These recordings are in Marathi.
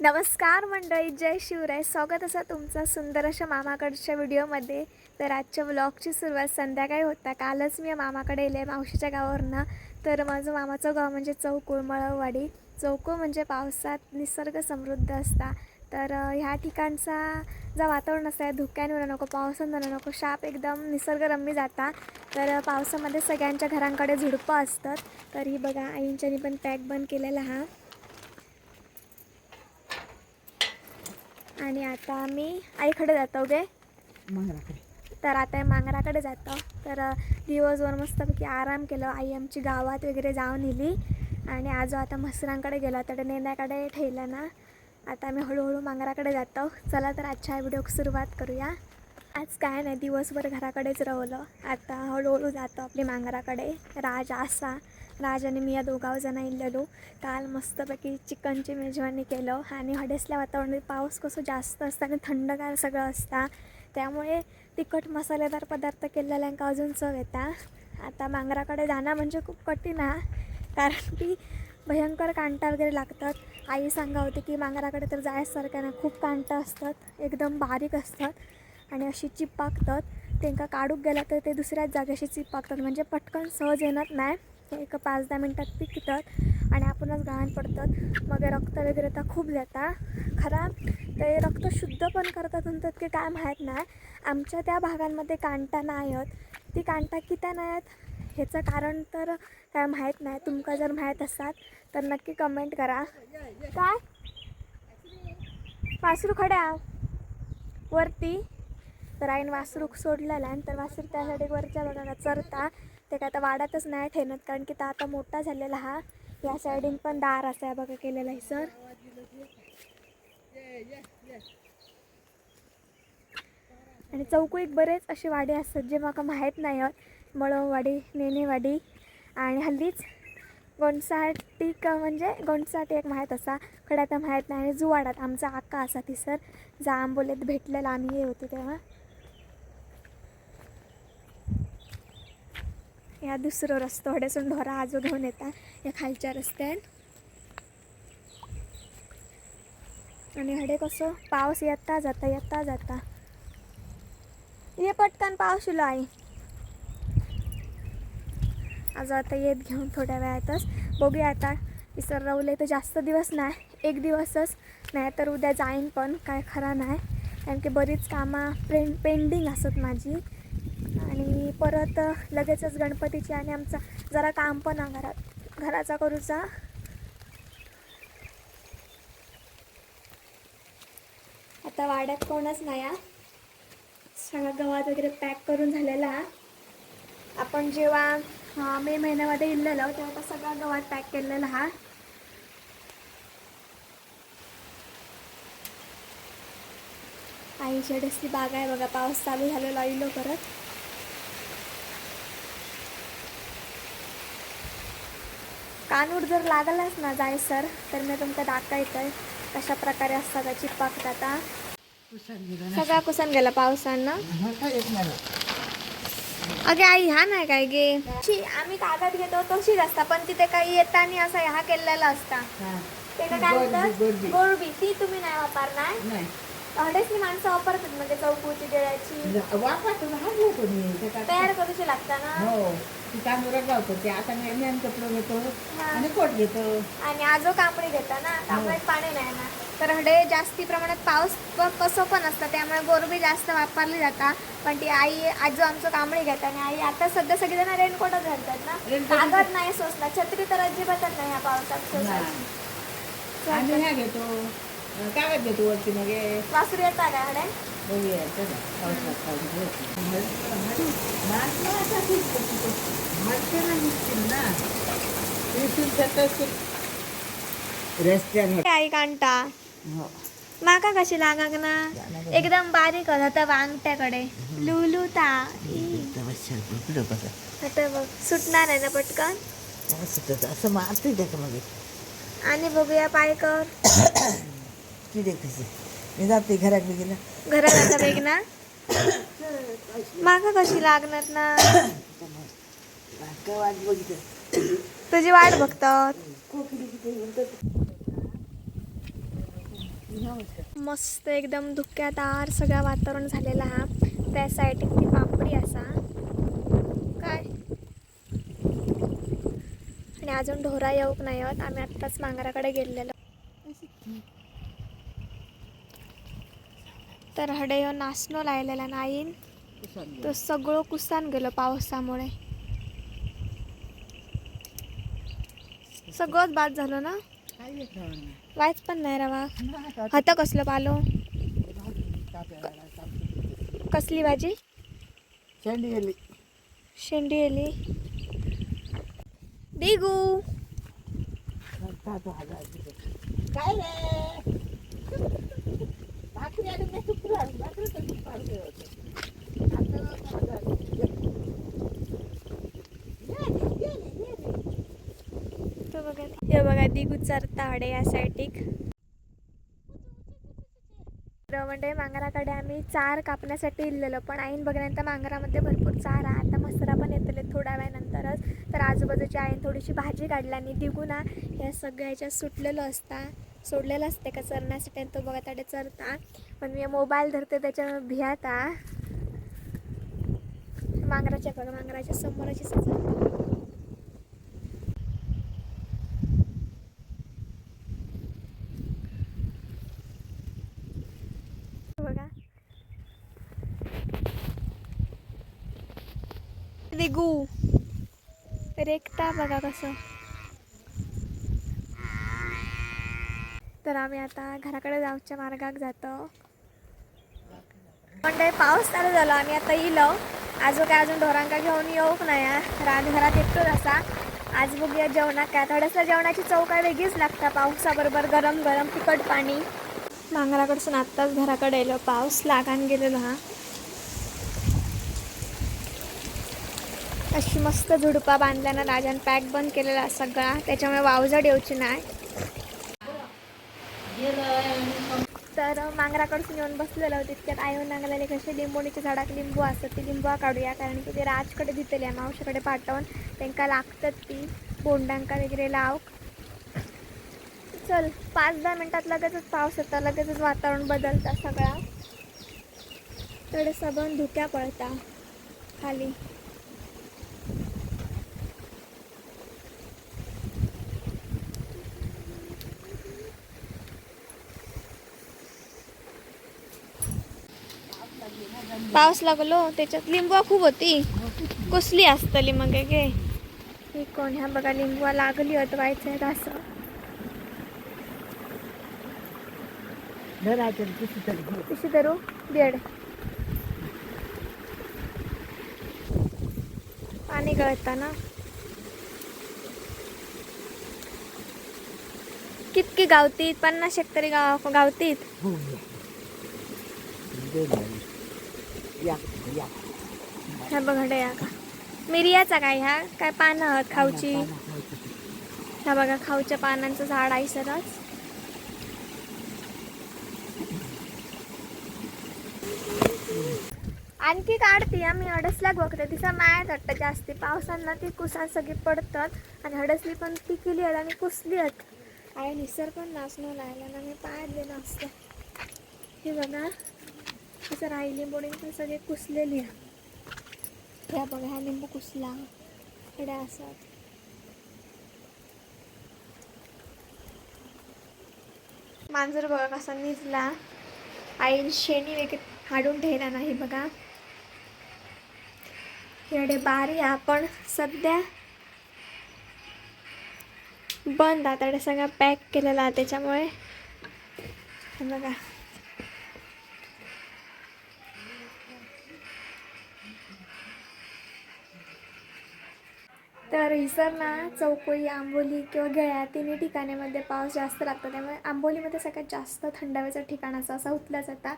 नमस्कार मंडळी, जय शिवराय. स्वागत असं तुमचं सुंदर अशा मामाकडच्या व्हिडिओमध्ये. तर आजच्या व्लॉगची सुरुवात संध्याकाळी होता. कालच मी मामाकडे येले मावशीच्या गावावरनं. तर माझं मामाचं गाव म्हणजे चौकुळ मळववाडी. चौकुळ म्हणजे पावसात निसर्ग समृद्ध असता. तर ह्या ठिकाणचा जो वातावरण असतं धुक्याने नको, पावसानं नको, शाप एकदम निसर्गरम्य जाता. तर पावसामध्ये सगळ्यांच्या घरांकडे झुडपं असतात. तर ही बघा आईंच्यानी पण पॅक बंद केलेला हा. आणि आता आम्ही आईकडे जातो गे मांगराकडे. तर आता मांगराकडे जातो. तर दिवसभर मस्तपैकी आराम केलं. आई आमची गावात वगैरे जाऊन नेली आणि आजो आता म्हसरांकडे गेला तर नेण्याकडे ठेवलं ना. आता आम्ही हळूहळू मांगराकडे जातो. चला तर आजच्या व्हिडिओ सुरुवात करूया. आज काय नाही, दिवसभर घराकडेच राहिलो. आता हळूहळू जातो आपली मांगराकडे. राज आणि मी या दोघांजण इलेलो. काल मस्तपैकी चिकनची मेजवानी केलं आणि हडेसल्या वातावरणात पाऊस कसं जास्त असतं आणि थंडगार सगळं असतं. त्यामुळे तिखट मसालेदार पदार्थ केलेल्यांका अजून चव येता. आता मांगराकडे जाणं म्हणजे खूप कठीण आहे, कारण की भयंकर कांटा वगैरे लागतात. आई सांगा होती की मांगराकडे तर जायसारख्या ना, खूप कांटा असतात, एकदम बारीक असतात आणि अशी चिपकतात. त्यांना काढूक गेला तर ते दुसऱ्याच जागेशी चिपकतात, म्हणजे पटकन सहज येणार नाही. एक 5-10 मिनटात पिकतात आणि आपणच गहाण पडतात. मग रक्त वगैरे तर खूप जाता. खरा ते रक्त शुद्ध पण करतात म्हणतात की काय माहीत नाही. आमच्या त्या भागांमध्ये कांटा नाही आहेत. ती कांटा किती नाही आहेत ह्याचं कारण तर काय माहीत नाही. तुमका जर माहीत असाल तर नक्की कमेंट करा. काय वासरू खड्या वरती तर आईन वासरू सोडलेला आहे. तर वासरू त्यासाठी वरच्या भागाला चरता. ते काय आता वाढतच नाही ठेवत, कारण की तो आता मोठा झालेला हा. या साईडीन पण दार असा बघा केलेला आहे सर. आणि चौकुळीत बरेच असे वाडे असतात जे मला माहीत नाही आहेत. मळववाडी, नेनेवाडी आणि हल्लीच गोंडसाटी म्हणजे गोंडसाटी एक माहीत असा. खड्यात माहीत नाही. आणि जुवाडात आमचा आक्का असा ती सर जा आंबोलीत भेटलेला आम्ही हे होतो तेव्हा. या दुसरं रस्तो हडेसून ढोरा आजो घेऊन येतात या खालच्या रस्त्यान. आणि हडे कसं पाऊस येता जाता ये पटकन पाऊस इलो आई. आज आता येत घेऊन थोड्या वेळातच बघूया. आता इसर रवले तर जास्त दिवस नाही, एक दिवसच नाही तर उद्या जाईन, पण काय खरा नाही, कारण की बरीच कामं पेंडिंग असत माझी. आणि परत लगेचच गणपतीची आणि आमचा जरा काम पण आहे घराचा करूचा. आता वाड्यात कोणच नाही आहे. सगळा गव्हात वगैरे पॅक करून झालेला. आपण जेव्हा मे महिन्यामध्ये इलेलो तेव्हा सगळा गव्हात पॅक केलेला हा. आईच्या डसली बाग आहे बघा. पाऊस चालू झालेला इलो परत. कानूर जर लागलाच ना जाय सर तर मी तुमका दाखवतोय कशा प्रकारे असतात चिपकतात. सगळा कुसन गेला पावसानं. अगे आई हा नाही काय गे आम्ही कागद घेतो तशीच असता, पण तिथे काही येताना असा ह्या केलेला असता. ते काय म्हणतात गोरबी, ती तुम्ही नाही वापरणार. हडेसनी माणसं वापरतात म्हणजे चौकुची गिळ्याची तयार करूची लागता ना. ते आता कपडे घेतो आणि कोट घेतो आणि आजो कांबळी घेता ना. कांबळीत पाणी नाही ना. तर हडे जास्ती प्रमाणात पाऊस कसं पण असतं, त्यामुळे गोरबी जास्त वापरली जाता. पण ती आजो आमचं कांबळी घेतात. आणि आई आता सध्या सगळेजण रेनकोटच घालतात ना. कागद नाही सोसला, छत्री तर अजिबातच नाही ह्या पावसात सोसायची. आम्ही ह्या घेतो कागद घेतो वरती. मग वासरू येता का हडे आई कांटा माका कशी लागाक ना. एकदम बारीक होता वांगट्याकडे लुलू ता बघ सुटणार नाही ना पटकन. असं मारते त्याच्या मध्ये. आणि बघूया पाय कर मी जाते घरात गेला घरात बेग ना. माका कशी लागणार ना. तुझी वाट बघतात. मस्त एकदम धुक्यादार सगळं वातावरण झालेला हा. त्या साईड ती पापडी असा काय आणि अजून ढोरा येऊक नाही होत. आम्ही आत्ताच मांगराकडे गेलेलो तर हडे ह्यो नाचनो लायलेला नाईन तो सगळं कुसान गेलो पावसामुळे. सगळंच बाद झालं ना. वायच पण नाही रवा. आता कसलं पालो कसली भाजी शेंडी गेली दिगू काय रे भाकरी आणि मी तुकडं आणून भाकरी तर मी पाडले होते. हे बघा दिगू चरता हडे या साईटिक. म्हणजे मांगराकडे आम्ही चार कापण्यासाठी इल्लेलो पण आईन बघण्यानंतर मांगरामध्ये भरपूर चार आहे. आता मसरा पण येतले थोड्या वेळानंतरच. तर आजूबाजूची आईन थोडीशी भाजी काढली आणि दिगू ना या सगळ्याच्या सुटलेलं असता सोडलेलं असते का चरण्यासाठी. तो बघा त्याडे चरता पण मी मोबाईल धरते त्याच्या भियाता. मांगराच्या बघा मांगराच्या समोरची सजवता. बघा दिगू रेखता बघा कसं. तर आम्ही आता घराकडे जाऊच्या मार्गाक जातो. पण पाऊस चालू झाला आणि आता इलो अजून ढोरांका घेऊन येऊक नाही. घरात एकटोच असा. आज बघूया जेवणाक काय थोडंसं जेवणाची चव काय वेगळीच लागता पावसाबरोबर गरम गरम तिखट पाणी. मांगराकडसून आत्ताच घराकडे येलो पाऊस लागान गेलेलो हा. अशी मस्त झुडपा बांधल्यानं राजान पॅक बंद केलेला सगळा त्याच्यामुळे वावजड येऊची नाही. तर मांगराकडसून येऊन बसलेलं होते तितक्यात आई लागलेले कसे लिंबोणीच्या झाडाक लिंबू असतात ती लिंबू काढूया कारण की ते राजकडे दितली आहे मावशीकडे पाठवून त्यांना लागतात ती बोंडांका वगैरे लाव. चल 5-10 मिनिटात लगेचच पाऊस येतं लगेचच वातावरण बदलतं सगळा. थोडं सगळं धुक्या पडता खाली. पाऊस लागलो त्याच्यात लिंबू खूप होती कसली असतली मग गे ही कोण ह्या बघा लिंबू लागली होत व्हायचं असं. कशी धरू बेड पाणी गळता ना. कितकी गावतीत 50 तरी गावतीत. ह्या बघा या का मिरियाचा काय ह्या काय पानं आहात खाऊची. ह्या बघा खाऊच्या पानांचं झाड आहे सरच. आणखी काढते आम्ही हडसल्याक बघते तिचा मायात वाटतं जास्ती पावसांना ती कुसा सगळी पडतात आणि हडसली पण ती केली आहेत आणि कुसली आहेत. आई निसर पण नाचणं लागला ना मी पायात देणं असतं. हे बघा तिचं राहिली बोडीन पण सगळे कुसलेली आहे. ह्या बघा ह्या लिंबू कुसला हेड्या असतात. मांजर बघा कसा निजला आईन शेणी वगैरे हाडून ठेवला नाही बघा. एवढे बारी आपण सध्या बंद आता सगळं पॅक केलेला त्याच्यामुळे बघा. तर हिसर ना चौकोई आंबोली किंवा गळ्या तिन्ही ठिकाणामध्ये पाऊस जास्त लागतो त्यामुळे आंबोलीमध्ये सगळ्यात जास्त थंड हवेचं ठिकाण असं उठलं जातं.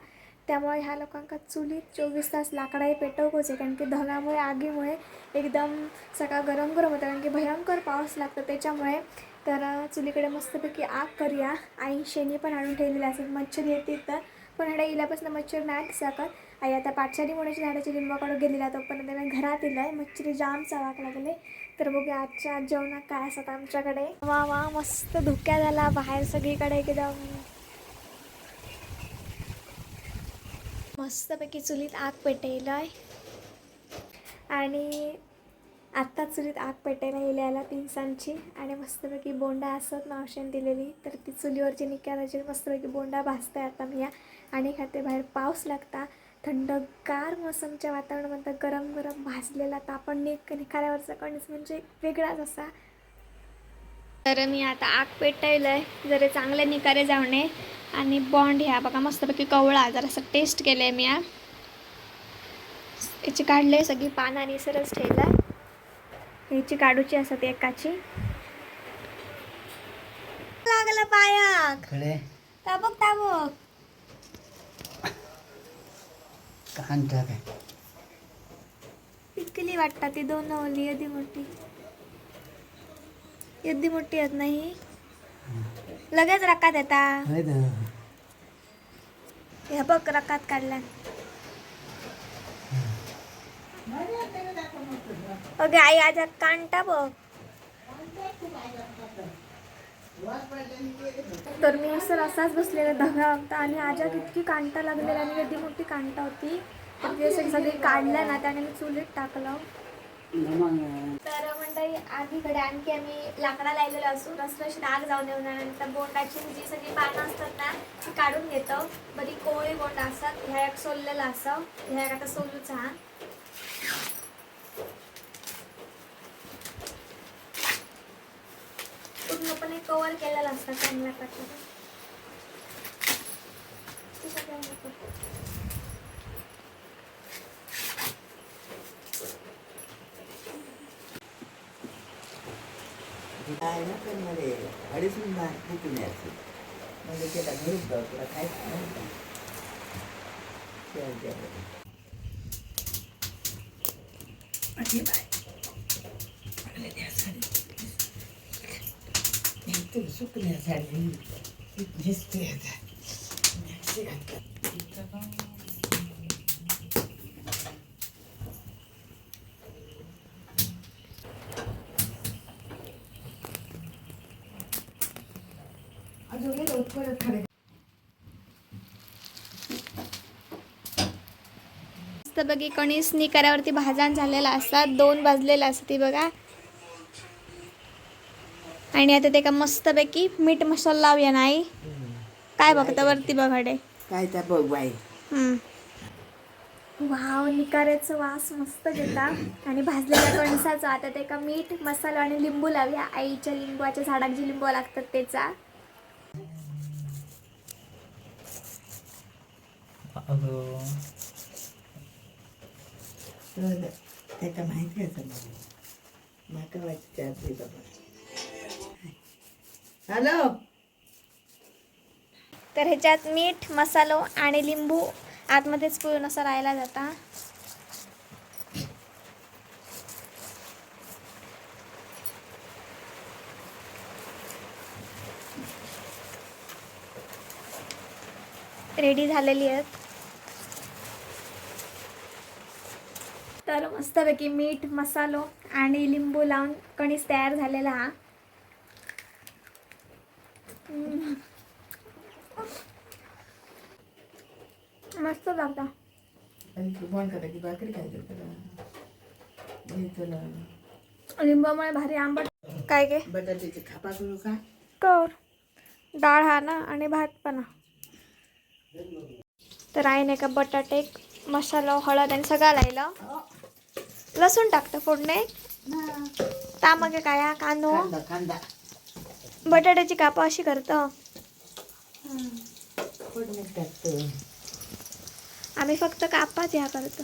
त्यामुळे ह्या लोकांका चुलीत 24 तास लाकडाही पेटवकोच आहे कारण की धगामुळे आगीमुळे एकदम सगळं गरम गरम होतं कारण की भयंकर पाऊस लागतो त्याच्यामुळे. तर चुलीकडे मस्तपैकी आग करूया. आई शेणी पण आणून ठेवलेली असेल मच्छर येते तर पण ह्याला इल्यापासून मच्छर नाही दिसत. आई आता पाठशाली मोण्याच्या झाडाची लिंबाकडून गेलेला तोपर्यंत मी घरात इलाय मच्छरी जाम चावाक लागले. तर बघूया आजच्या जेवणात काय असतं आमच्याकडे. वा वा मस्त धुक्या झाला बाहेर सगळीकडे एकदम मस्तपैकी चुलीत आग पेटवलं आहे आणि आत्ता चुलीत आग पेटायला गेल्याला पिंसांची आणि मस्तपैकी बोंडा असत मावशीने दिलेली तर ती चुलीवरची निकालाची मस्तपैकी बोंडा भाजते आता मी आणि खाते. बाहेर पाऊस लागता थंडगार मोसमच्या वातावरणामध्ये गरम गरम भाजलेला तापण निखाऱ्यावरचा कणीस म्हणजे वेगळाच असा. तर मी आता आग पेटवलं आहे जरा चांगले निकारे जावणे आणि बॉन्ड ह्या बघा मस्तपैकी कवळा जरासं टेस्ट केलं आहे मी याची काढले सगळी पानं आणि सरस ठेवलं आहे. ह्याची काढूची असत एकाची लागलं पायाक ताबक ताबक पिकली वाटतात ती दोन ओली यदी मोठी येत नाही लगेच रकात येता ह्या बघ रकात काढल्या ओके आई आज कांटा बघ. तर मी असं असाच बसलेला धगा होता आणि आजात इतकी कांटा लागलेला आणि एवढी मोठी कांटा होती तर ते सगळी काढल्या ना त्याने मी चुलीत टाकलं. तर मंडळी आधीकडे आणखी आम्ही लाकडा लायलेला असू रसरशीत आग जाऊन येऊन नंतर बोंडाची जी सगळी पानं असतात ना ती काढून घेतो. बरी कोवळी बोंड असतात ह्या एक सोललेला असं ह्या एक आता सोलूचा हा पूर्णपणे कव्हर केलेला असतात चांगल्या प्रकारे. सुकण्यासाठी दिसते अजून खडे मस्त बघी कणीस निकाऱ्यावरती भाजण झालेला असतात 2 भाजलेला असतात ती बघा आणि आता ते का मस्तपैकी मीठ मसाला लावूया नाही काय बघता वरती बघाडे काय त्या बघ बाई. वाव निकाऱ्याचा वास मस्त घेता आणि भाजलेल्या कणसाचा आता ते का मीठ मसाला आणि लिंबू लावूया आईच्या लिंबूच्या झाडाक जी लिंबू लागतात त्याचा. त्याचा माहिती आहे माका वाटते बाबा. हॅलो तर ह्याच्यात मीठ मसालो आणि लिंबू आतमध्येच पिळून असं राहायला जाता. रेडी झालेली आहेत. तर मस्तपैकी मीठ मसालो आणि लिंबू लावून कणीस तयार झालेला हा. मस्त लागता. भाकरी खायचं लिंबामुळे भारी आंबट काय गे बटाट्याची खापा करू का कर डाळ हा ना आणि भात पण. तर आईने का बटाटे मसाला हळद आणि सगळं लायलं लसूण टाकतं फोडणे त्यामागे काय कांदो कांदा बटाट्याची कापा अशी करतो फोडणीत टाकतो. आम्ही फक्त कापाच ह्या करतो.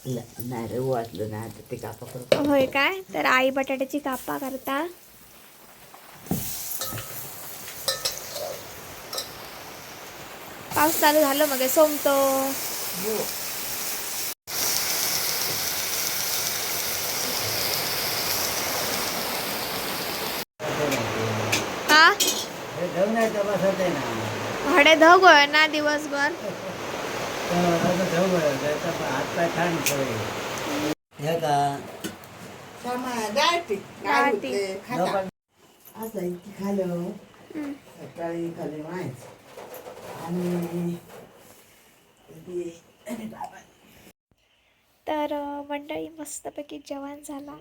नाही रे वाटलं ना आता ते कापा करतो. होय काय तर आई बटाट्याची कापा करता. पाऊस चालू झालं मग सोमतो हा हडे धग होय ना दिवसभर. असं इतकी खाल्लं सकाळी खाली माहीत आणि तर मंडळी मस्तपैकी जेवण झाला.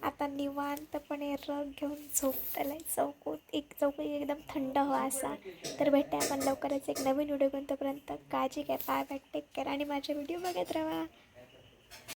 आता निवांतपणे रग घेऊन झोपतलाय चौकी एकदम थंड हवा असा. तर भेटूया आपण लवकरच एक नवीन व्हिडिओ घेऊन. तोपर्यंत काळजी घ्या. बाय बाय, टेक केअर आणि माझे व्हिडिओ बघत राहा.